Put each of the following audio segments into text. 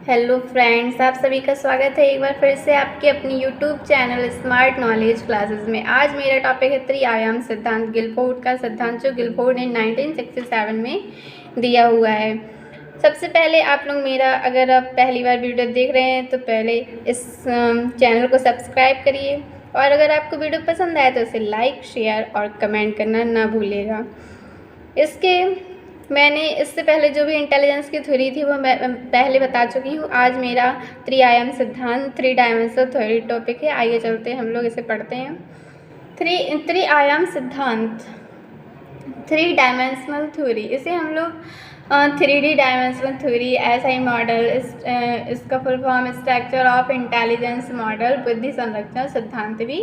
Hello friends, आप सभी का स्वागत है एक बार फिर से आपके अपनी YouTube channel smart knowledge classes में। आज मेरा टॉपिक है त्रिआयाम सिद्धांत, गिलफोर्ड का सिद्धांत जो गिलफोर्ड ने 1967 में दिया हुआ है। सबसे पहले आप लोग मेरा, अगर आप पहली बार वीडियो देख रहे हैं तो पहले इस चैनल को सब्सक्राइब करिए, और अगर आपको वीडियो पसंद आए तो इसे लाइक, शेयर और कमेंट करना ना भूलिएगा। मैंने इससे पहले जो भी इंटेलिजेंस की थ्योरी थी वो मैं पहले बता चुकी हूँ। आज मेरा त्रिआयाम सिद्धांत, 3 डायमेंशनल थ्योरी टॉपिक है। आइए चलते हैं, हम लोग इसे पढ़ते हैं। त्रिआयाम सिद्धांत, 3 डायमेंशनल थ्योरी, इसे हम लोग 3D dimensional theory, SI model, इसका full form structure of intelligence model, बुद्धि संरचना सिद्धांत भी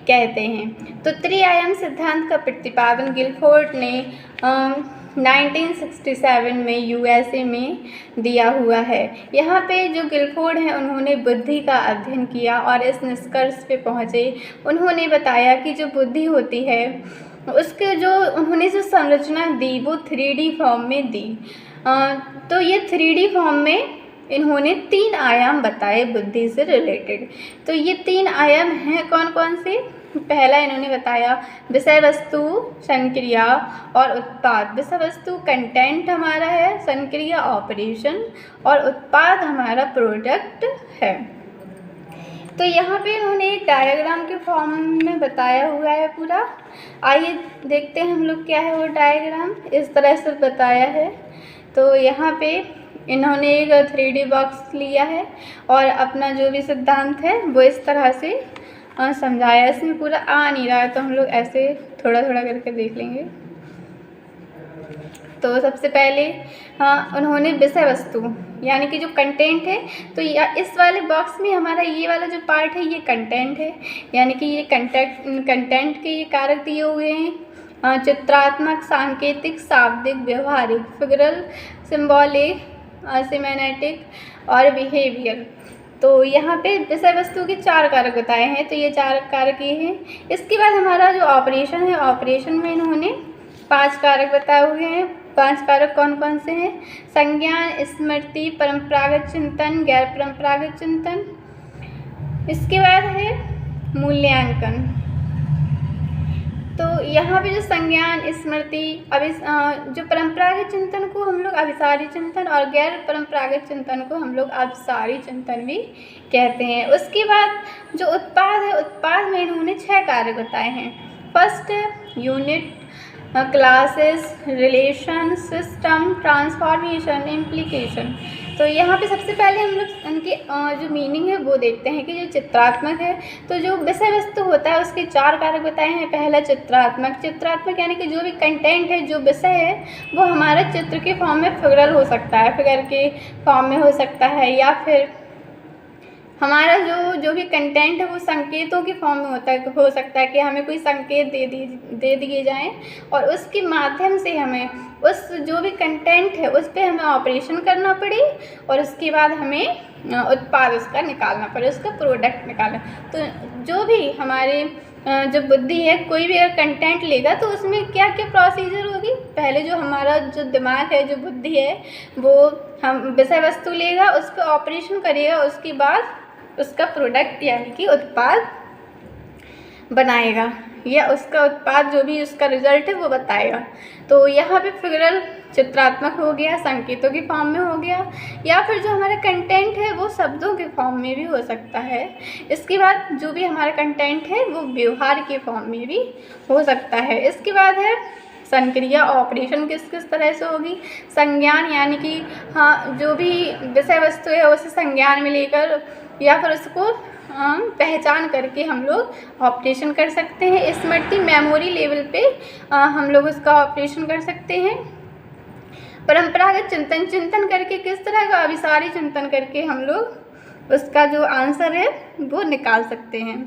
कहते हैं। तो त्रिआयाम सिद्धांत का प्रतिपादन गिलफोर्ड ने 1967 में यूएसए में दिया हुआ है। यहाँ पे जो गिलफोर्ड हैं उन्होंने बुद्धि का अध्ययन किया और इस निष्कर्ष पे पहुँचे। उन्होंने बताया कि जो बुद्धि होती है उसके जो उन्होंने जो संरचना दी वो 3D फॉर्म में दी। तो ये 3D फॉर्म में इन्होंने 3 आयाम बताए बुद्धि से रिलेटेड। तो ये 3 आयाम हैं कौन कौन से? पहला इन्होंने बताया विषय वस्तु, संक्रिया और उत्पाद। विषय वस्तु कंटेंट हमारा है, संक्रिया ऑपरेशन और उत्पाद हमारा प्रोडक्ट है। तो यहाँ पे इन्होंने एक डायग्राम के फॉर्म में बताया हुआ है पूरा। आइए देखते हैं हम लोग क्या है वो डायग्राम। इस तरह से बताया है। तो यहाँ पे इन्होंने एक 3D बॉक्स लिया है और अपना जो भी सिद्धांत है वो इस तरह से समझाया। इसमें पूरा आ नहीं रहा है तो हम लोग ऐसे थोड़ा थोड़ा करके देख लेंगे। तो सबसे पहले उन्होंने विषय वस्तु यानी कि जो कंटेंट है, तो इस वाले बॉक्स में हमारा ये वाला जो पार्ट है ये कंटेंट है, यानी कि ये कंटेंट के ये कारक दिए हुए हैं। चित्रात्मक, सांकेतिक, शाब्दिक, व्यवहारिक, फिगरल, सिंबॉलिक, सिमेनेटिक और बिहेवियर। तो यहाँ पे विषय वस्तु के 4 कारक बताए हैं। तो ये 4 कारक ये हैं। इसके बाद हमारा जो ऑपरेशन है, ऑपरेशन में इन्होंने 5 कारक बताए हुए हैं। 5 कारक कौन कौन से हैं? संज्ञान, स्मृति, परंपरागत चिंतन, गैर परंपरागत चिंतन। इसके बाद है मूल्यांकन। तो यहाँ पे जो संज्ञान, स्मृति, जो परंपरागत चिंतन को हम लोग अभिसारी चिंतन और गैर परंपरागत चिंतन को हम लोग अभिसारी चिंतन भी कहते हैं। उसके बाद जो उत्पाद है, उत्पाद में इन्होंने 6 कारक बताए हैं। फर्स्ट है unit, classes, relation, system, transformation, implication. तो यहाँ पे सबसे पहले हम लोग उनके जो मीनिंग है वो देखते हैं कि जो चित्रात्मक है, तो जो विषय वस्तु होता है उसके 4 कारक बताए हैं। पहला चित्रात्मक, चित्रात्मक यानी कि जो भी कंटेंट है, जो विषय है वो हमारा चित्र के फॉर्म में फिगरल हो सकता है, फिगर के फॉर्म में हो सकता है, या फिर हमारा जो भी कंटेंट है वो संकेतों के फॉर्म में हो सकता है कि हमें कोई संकेत दे दिए जाएं और उसके माध्यम से हमें उस जो भी कंटेंट है उस पर हमें ऑपरेशन करना पड़े और उसके बाद हमें उत्पाद उसका निकालना पड़े, उसका प्रोडक्ट निकालना। तो जो भी हमारे जो बुद्धि है, कोई भी अगर कंटेंट लेगा तो उसमें क्या क्या प्रोसीजर होगी? पहले जो हमारा जो दिमाग है, जो बुद्धि है, वो हम विषय वस्तु लेगा, उस पर ऑपरेशन करेगा, उसके बाद उसका प्रोडक्ट यानी कि उत्पाद बनाएगा, या उसका उत्पाद जो भी उसका रिजल्ट है वो बताएगा। तो यहाँ पे फिगरल चित्रात्मक हो गया, संकेतों के फॉर्म में हो गया, या फिर जो हमारा कंटेंट है वो शब्दों के फॉर्म में भी हो सकता है। इसके बाद जो भी हमारा कंटेंट है वो व्यवहार के फॉर्म में भी हो सकता है। इसके बाद है संक्रिया, ऑपरेशन किस तरह से होगी? संज्ञान यानी कि जो भी विषय वस्तु है उसे संज्ञान में लेकर या फिर उसको पहचान करके हम लोग ऑपरेशन कर सकते हैं। स्मृति, मेमोरी लेवल पे हम लोग उसका ऑपरेशन कर सकते हैं। परंपरागत चिंतन, चिंतन करके किस तरह का? अभिसारी चिंतन करके हम लोग उसका जो आंसर है वो निकाल सकते हैं।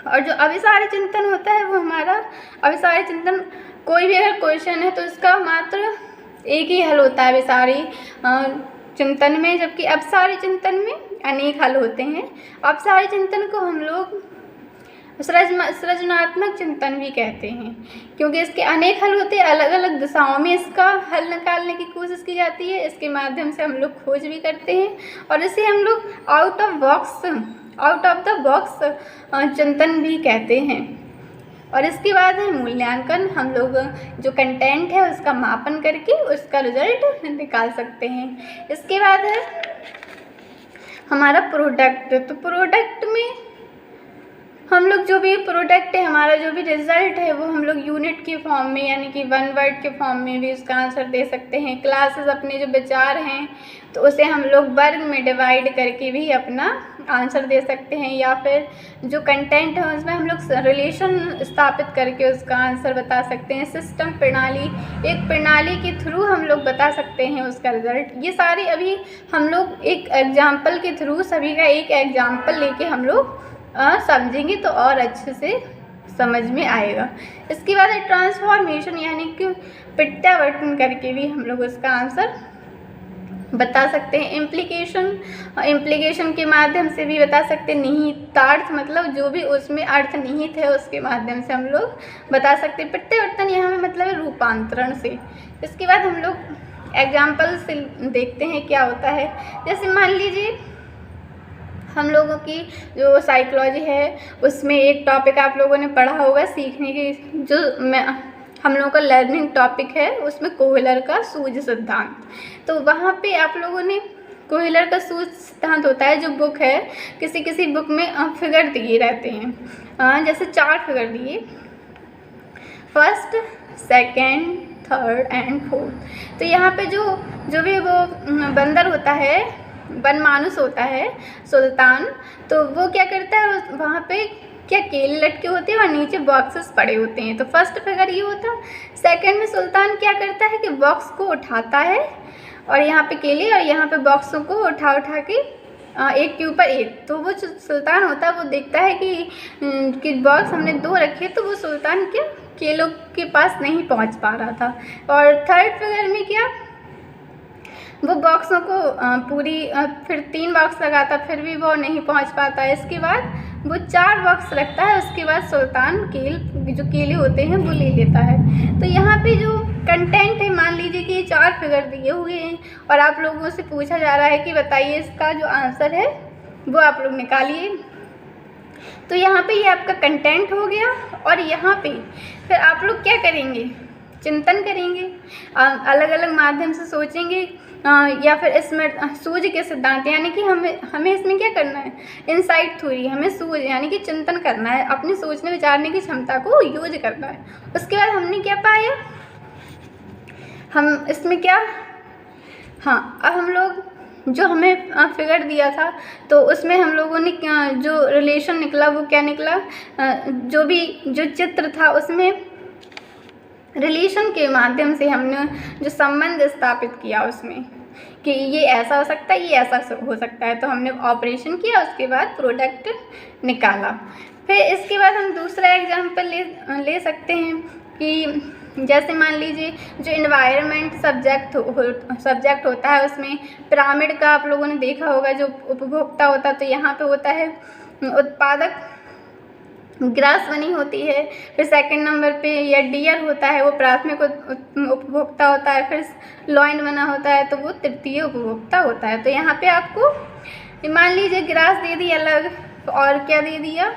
और जो अभिसारी चिंतन होता है वो हमारा अभिसारी चिंतन, कोई भी अगर क्वेश्चन है तो उसका मात्र एक ही हल होता है अभिसारी चिंतन में, जबकि अपसारी चिंतन में अनेक हल होते हैं। अपसारी चिंतन को हम लोग सृजनात्मक चिंतन भी कहते हैं, क्योंकि इसके अनेक हल होते हैं। अलग अलग दिशाओं में इसका हल निकालने की कोशिश की जाती है। इसके माध्यम से हम लोग खोज भी करते हैं और इसे हम लोग आउट ऑफ द बॉक्स चिंतन भी कहते हैं। और इसके बाद है मूल्यांकन। हम लोग जो कंटेंट है उसका मापन करके उसका रिजल्ट निकाल सकते हैं। इसके बाद है हमारा प्रोडक्ट। तो प्रोडक्ट में हम लोग जो भी प्रोडक्ट है, हमारा जो भी रिज़ल्ट है, वो हम लोग यूनिट के फॉर्म में यानी कि 1 वर्ड के फॉर्म में भी उसका आंसर दे सकते हैं। क्लासेस अपने जो विचार हैं तो उसे हम लोग वर्ग में डिवाइड करके भी अपना आंसर दे सकते हैं, या फिर जो कंटेंट है उसमें हम लोग रिलेशन स्थापित करके उसका आंसर बता सकते हैं। सिस्टम एक प्रणाली के थ्रू हम लोग बता सकते हैं उसका रिज़ल्ट। ये सारे अभी हम लोग एक एग्जाम्पल के थ्रू सभी का एक एग्जाम्पल लेके हम लोग समझेंगे तो और अच्छे से समझ में आएगा। इसके बाद है ट्रांसफॉर्मेशन, यानी कि प्रत्यावर्तन करके भी हम लोग उसका आंसर बता सकते हैं। इम्प्लीकेशन के माध्यम से भी बता सकते हैं। निहितार्थ मतलब जो भी उसमें अर्थ निहित है उसके माध्यम से हम लोग बता सकते हैं। प्रत्यावर्तन यहाँ में मतलब है रूपांतरण से। इसके बाद हम लोग एग्जाम्पल से देखते हैं क्या होता है। जैसे मान लीजिए हम लोगों की जो साइकोलॉजी है उसमें एक टॉपिक आप लोगों ने पढ़ा होगा सीखने की, हम लोगों का लर्निंग टॉपिक है, उसमें कोहलर का सूझ सिद्धांत। तो वहाँ पे आप लोगों ने कोहलर का सूझ सिद्धांत होता है, जो बुक है किसी बुक में फिगर दिए रहते हैं, जैसे 4 फिगर दिए, 1st, 2nd, 3rd and 4th। तो यहाँ पे जो भी वो बंदर होता है, बनमानुस होता है, सुल्तान, तो वो क्या करता है वहाँ पे क्या केले लटके होते हैं और नीचे बॉक्सेस पड़े होते हैं। तो 1st फिगर ये होता है। 2nd में सुल्तान क्या करता है कि बॉक्स को उठाता है और यहाँ पे केले और यहाँ पे बॉक्सों को उठा के एक के ऊपर एक। तो वो जो सुल्तान होता है वो देखता है कि बॉक्स हमने 2 रखे, तो वो सुल्तान क्या केलों के पास नहीं पहुँच पा रहा था। और 3rd फिगर में क्या, वो बॉक्सों को फिर 3 बॉक्स लगाता, फिर भी वो नहीं पहुंच पाता। इसके बाद वो 4 बॉक्स रखता है, उसके बाद सुल्तान जो केले होते हैं वो ले लेता है। तो यहाँ पे जो कंटेंट है, मान लीजिए कि ये 4 फिगर दिए हुए हैं और आप लोगों से पूछा जा रहा है कि बताइए इसका जो आंसर है वो आप लोग निकालिए। तो यहाँ पे ये आपका कंटेंट हो गया। और यहाँ पे फिर आप लोग क्या करेंगे, चिंतन करेंगे, अलग अलग माध्यम से सोचेंगे, या फिर इसमें सूझ के सिद्धांत, यानी कि हमें इसमें क्या करना है, इनसाइट थ्योरी, हमें सूझ यानी कि चिंतन करना है, अपनी सोचने विचारने की क्षमता को यूज करना है। उसके बाद हमने क्या पाया, हम इसमें क्या, हाँ, अब हम लोग जो हमें फिगर दिया था तो उसमें हम लोगों ने जो रिलेशन निकला वो क्या निकला, जो चित्र था उसमें रिलेशन के माध्यम से हमने जो संबंध स्थापित किया उसमें कि ये ऐसा हो सकता है, ये ऐसा हो सकता है। तो हमने ऑपरेशन किया, उसके बाद प्रोडक्ट निकाला। फिर इसके बाद हम दूसरा एग्जांपल ले सकते हैं कि जैसे मान लीजिए जो इन्वायरमेंट सब्जेक्ट होता है, उसमें पिरामिड का आप लोगों ने देखा होगा, जो उपभोक्ता होता है, तो यहाँ पे होता है उत्पादक, ग्रास बनी होती है। फिर 2nd नंबर पे या डियर होता है, वो प्राथमिक उपभोक्ता होता है। फिर लॉइन बना होता है तो वो तृतीय उपभोक्ता होता है। तो यहाँ पे आपको मान लीजिए ग्रास दे दिया अलग, और क्या दे दिया,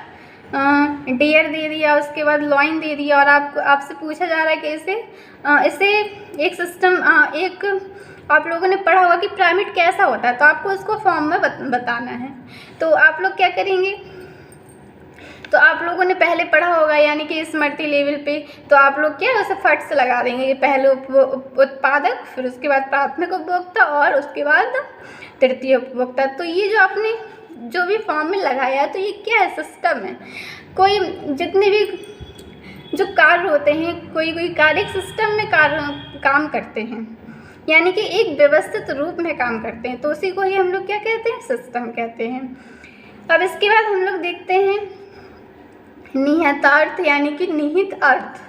डियर दे दिया, उसके बाद लॉइन दे दिया, और आपसे पूछा जा रहा है कि इसे एक सिस्टम, आप लोगों ने पढ़ा होगा कि पिरामिड कैसा होता है, तो आपको उसको फॉर्म में बताना है। तो आप लोग क्या करेंगे, तो आप लोगों ने पहले पढ़ा होगा यानी कि स्मृति लेवल पे, तो आप लोग क्या उसे फट से लगा देंगे, ये पहले उत्पादक, फिर उसके बाद प्राथमिक उपभोक्ता और उसके बाद तृतीय उपभोक्ता। तो ये जो आपने जो भी फॉर्म में लगाया तो ये क्या है, सिस्टम है। कोई जितने भी जो कार्य होते हैं, कोई कार्य एक सिस्टम में काम करते हैं, यानी कि एक व्यवस्थित रूप में काम करते हैं, तो उसी को ही हम लोग क्या कहते हैं, सिस्टम कहते हैं। अब इसके बाद हम लोग देखते हैं निहितार्थ, यानी कि निहित अर्थ।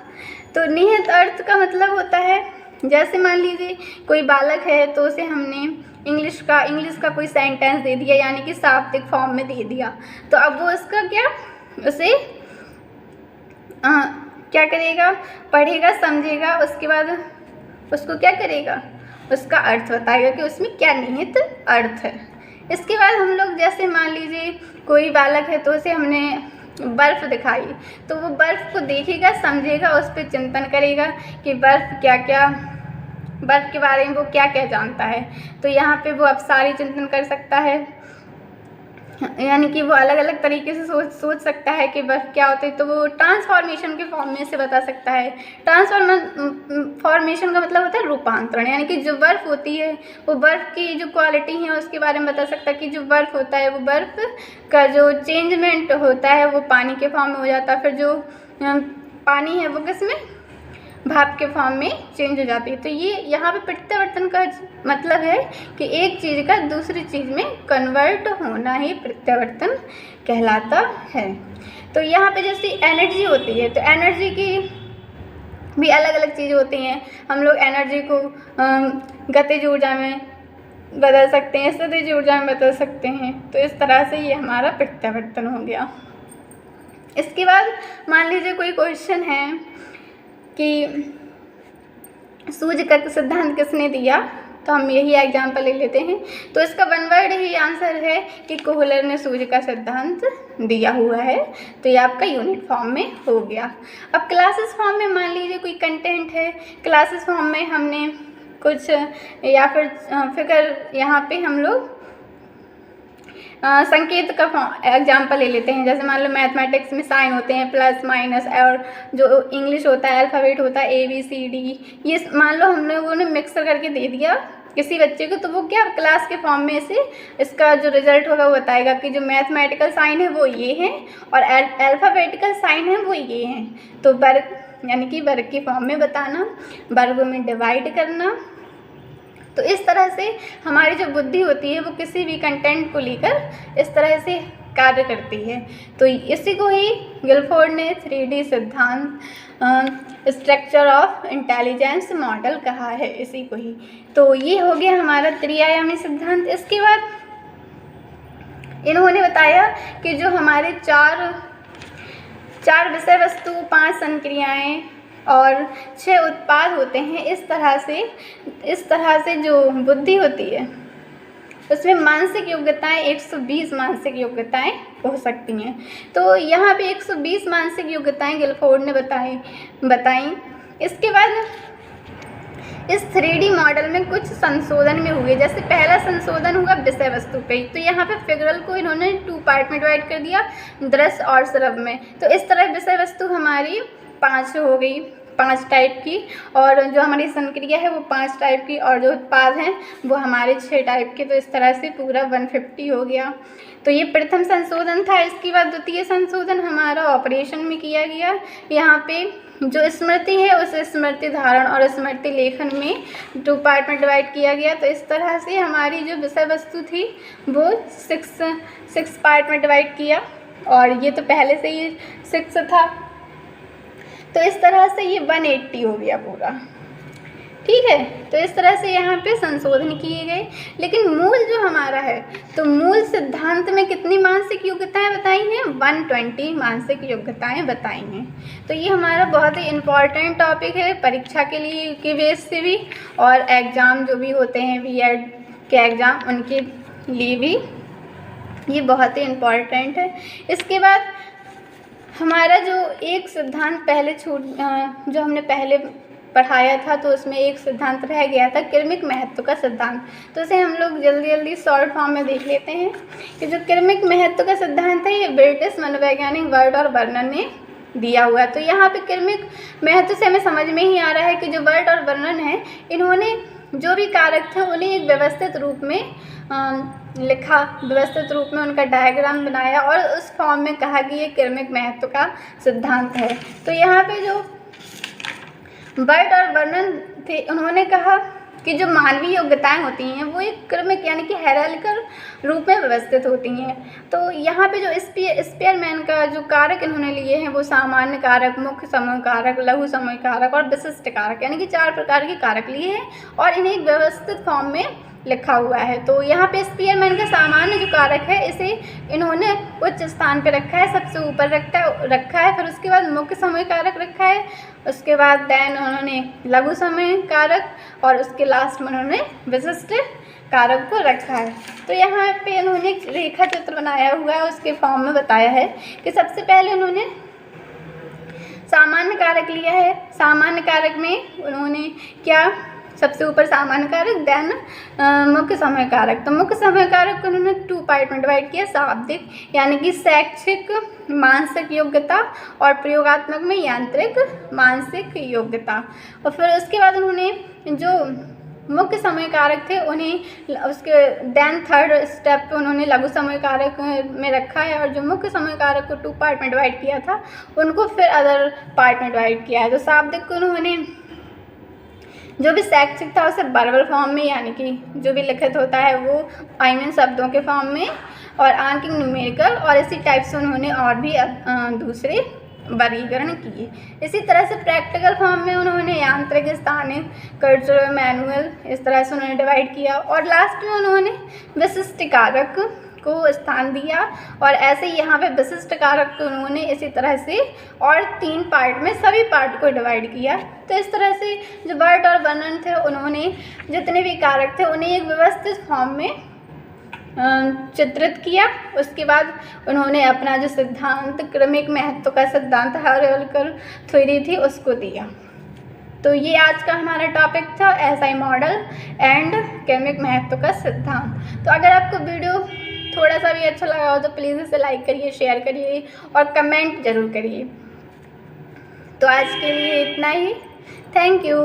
तो निहित अर्थ का मतलब होता है, जैसे मान लीजिए कोई बालक है तो उसे हमने इंग्लिश का कोई सेंटेंस दे दिया, यानी कि शाब्दिक फॉर्म में दे दिया, तो अब वो उसका क्या, उसे क्या करेगा, पढ़ेगा, समझेगा, उसके बाद उसको क्या करेगा, उसका अर्थ बताएगा कि उसमें क्या निहित अर्थ है। इसके बाद हम लोग जैसे मान लीजिए कोई बालक है तो उसे हमने बर्फ़ दिखाई, तो वो बर्फ़ को देखेगा, समझेगा, उस पर चिंतन करेगा कि बर्फ़ के बारे में वो क्या क्या जानता है। तो यहाँ पे वो अब सारी चिंतन कर सकता है, यानी कि वो अलग अलग तरीके से सोच सकता है कि बर्फ़ क्या होती है। तो वो ट्रांसफॉर्मेशन के फॉर्म में से बता सकता है। ट्रांसफॉर्मेशन का मतलब होता है रूपांतरण, यानी कि जो बर्फ़ होती है वो बर्फ़ की जो क्वालिटी है उसके बारे में बता सकता है कि जो बर्फ़ होता है वो बर्फ़ का जो चेंजमेंट होता है वो पानी के फॉर्म में हो जाता है, फिर जो पानी है वो किस में, भाप के फॉर्म में चेंज हो जाती है। तो ये यहाँ पे प्रत्यावर्तन का मतलब है कि एक चीज़ का दूसरी चीज़ में कन्वर्ट होना ही प्रत्यावर्तन कहलाता है। तो यहाँ पे जैसे एनर्जी होती है, तो एनर्जी की भी अलग अलग चीज़ें होती हैं। हम लोग एनर्जी को गतिज ऊर्जा में बदल सकते हैं, स्थितिज ऊर्जा में बदल सकते हैं। तो इस तरह से ये हमारा प्रत्यावर्तन हो गया। इसके बाद मान लीजिए कोई क्वेश्चन है कि सूर्य का सिद्धांत किसने दिया, तो हम यही एग्जाम्पल ले लेते हैं। तो इसका वन वर्ड ही आंसर है कि कोहलर ने सूर्य का सिद्धांत दिया हुआ है। तो ये आपका यूनिट फॉर्म में हो गया। अब क्लासेस फॉर्म में मान लीजिए कोई कंटेंट है, क्लासेस फॉर्म में हमने कुछ या फिर यहाँ पे हम लोग संकेत का एग्जाम्पल ले लेते हैं। जैसे मान लो मैथमेटिक्स में साइन होते हैं प्लस माइनस, और जो इंग्लिश होता है अल्फ़ाबेट होता है ABCD, ये मान लो हम लोगों ने मिक्स करके दे दिया किसी बच्चे को, तो वो क्या क्लास के फॉर्म में से इसका जो रिजल्ट होगा वो बताएगा कि जो मैथमेटिकल साइन है वो ये है और अल्फ़ाबेटिकल साइन है वो ये हैं। तो वर्ग, यानी कि वर्ग के फॉर्म में बताना, वर्गों में डिवाइड करना। तो इस तरह से हमारी जो बुद्धि होती है वो किसी भी कंटेंट को लेकर इस तरह से कार्य करती है। तो इसी को ही गिलफोर्ड ने 3D सिद्धांत, स्ट्रक्चर ऑफ इंटेलिजेंस मॉडल कहा है, इसी को ही। तो ये हो गया हमारा त्रिआयामी सिद्धांत। इसके बाद इन्होंने बताया कि जो हमारे चार विषय वस्तु, 5 संक्रियाएँ और 6 उत्पाद होते हैं, इस तरह से जो बुद्धि होती है उसमें मानसिक योग्यताएं 120 मानसिक योग्यताएं हो सकती हैं। तो यहाँ पे 120 मानसिक योग्यताएं गिलफोर्ड ने बताई। इसके बाद इस 3D मॉडल में कुछ संशोधन में हुए। जैसे पहला संशोधन हुआ विषय वस्तु पे, तो यहाँ पे फिगरल को इन्होंने 2 पार्ट में डिवाइड कर दिया, दृश्य और श्रव्य में। तो इस तरह विषय वस्तु हमारी 5 हो गई, 5 टाइप की, और जो हमारी संक्रिया है वो 5 टाइप की, और जो उत्पाद हैं वो हमारे 6 टाइप के। तो इस तरह से पूरा 150 हो गया। तो ये प्रथम संशोधन था। इसके बाद द्वितीय संशोधन हमारा ऑपरेशन में किया गया। यहाँ पे जो स्मृति है उस स्मृति धारण और स्मृति लेखन में 2 पार्ट में डिवाइड किया गया। तो इस तरह से हमारी जो विषय वस्तु थी वो 6 पार्ट में डिवाइड किया, और ये तो पहले से ही 6 था। तो इस तरह से ये 180 हो गया पूरा, ठीक है। तो इस तरह से यहाँ पे संशोधन किए गए। लेकिन मूल जो हमारा है, तो मूल सिद्धांत में कितनी मानसिक योग्यताएं बताई हैं? 120 मानसिक योग्यताएं बताई हैं। तो ये हमारा बहुत ही इम्पॉर्टेंट टॉपिक है परीक्षा के लिए के बेस से भी, और एग्ज़ाम जो भी होते हैं B.Ed के एग्ज़ाम, उनके लिए भी ये बहुत ही इम्पॉर्टेंट है। इसके बाद हमारा जो एक सिद्धांत पहले जो हमने पहले पढ़ाया था, तो उसमें एक सिद्धांत रह गया था, क्रमिक महत्व का सिद्धांत। तो इसे हम लोग जल्दी शॉर्ट फॉर्म में देख लेते हैं कि जो क्रमिक महत्व का सिद्धांत है ये ब्रिटिश मनोवैज्ञानिक वर्ड और वर्णन ने दिया हुआ है। तो यहाँ पे क्रमिक महत्व से हमें समझ में ही आ रहा है कि जो वर्ड और वर्णन है, इन्होंने जो भी कारक थे उन्हें एक व्यवस्थित रूप में लिखा, व्यवस्थित रूप में उनका डायग्राम बनाया, और उस फॉर्म में कहा कि ये क्रमिक महत्व का सिद्धांत है। तो यहाँ पे जो वर्ड और वर्णन थे, उन्होंने कहा कि जो मानवीय योग्यताएं होती हैं वो एक क्रमिक, यानी कि हायरार्किकल रूप में व्यवस्थित होती हैं। तो यहाँ पे जो स्पीयरमैन का जो कारक इन्होंने लिए हैं वो सामान्य कारक, मुख्य समूह कारक, लघु समूह कारक और विशिष्ट कारक, यानी कि 4 प्रकार के कारक लिए हैं, और इन्हें एक व्यवस्थित फॉर्म में लिखा हुआ है। तो यहाँ पे स्पीयरमैन का सामान्य जो कारक है इसे इन्होंने उच्च स्थान पे रखा है, सबसे ऊपर रखा है। फिर उसके बाद मुख्य समय कारक रखा है, उसके बाद देन उन्होंने लघु समय कारक और उसके लास्ट में उन्होंने विशिष्ट कारक को रखा है। तो यहाँ पे उन्होंने एक रेखा चित्र बनाया हुआ है, उसके फॉर्म में बताया है कि सबसे पहले उन्होंने सामान्य कारक लिया है। सामान्य कारक में उन्होंने क्या, सबसे ऊपर सामान्य कारक, देन मुख्य समय कारक। तो मुख्य समय कारक को उन्होंने 2 पार्ट में डिवाइड किया, शाब्दिक यानी कि शैक्षिक मानसिक योग्यता और प्रयोगात्मक में यांत्रिक मानसिक योग्यता। और फिर उसके बाद उन्होंने जो मुख्य समय कारक थे उन्हें उसके देन थर्ड स्टेप पे उन्होंने लघु समय कारक में रखा है, और जो मुख्य समय कारक को 2 पार्ट में डिवाइड किया था उनको फिर अदर पार्ट में डिवाइड किया है। तो शाब्दिक को उन्होंने जो भी शैक्षिक था उसे वर्बल फॉर्म में, यानी कि जो भी लिखित होता है वो शब्दों के फॉर्म में, और आंकिक न्यूमेरिकल, और इसी टाइप से उन्होंने और भी दूसरे वर्गीकरण किए। इसी तरह से प्रैक्टिकल फॉर्म में उन्होंने यांत्रिक, स्थानिक, कल्चरल, मैनुअल, इस तरह से उन्होंने डिवाइड किया। और लास्ट में उन्होंने विशिष्ट कारक को स्थान दिया, और ऐसे ही यहाँ पे विशिष्ट कारक को उन्होंने इसी तरह से और 3 पार्ट में सभी पार्ट को डिवाइड किया। तो इस तरह से जो वर्ड और वर्णन थे उन्होंने जितने भी कारक थे उन्हें एक व्यवस्थित फॉर्म में चित्रित किया। उसके बाद उन्होंने अपना जो सिद्धांत, क्रमिक महत्व का सिद्धांत, हायरार्किकल थ्योरी थी, उसको दिया। तो ये आज का हमारा टॉपिक था, एसआई मॉडल एंड क्रमिक महत्व का सिद्धांत। तो अगर आपको वीडियो थोड़ा सा भी अच्छा लगा हो तो प्लीज़ इसे लाइक करिए, शेयर करिए और कमेंट ज़रूर करिए। तो आज के लिए इतना ही। Thank you.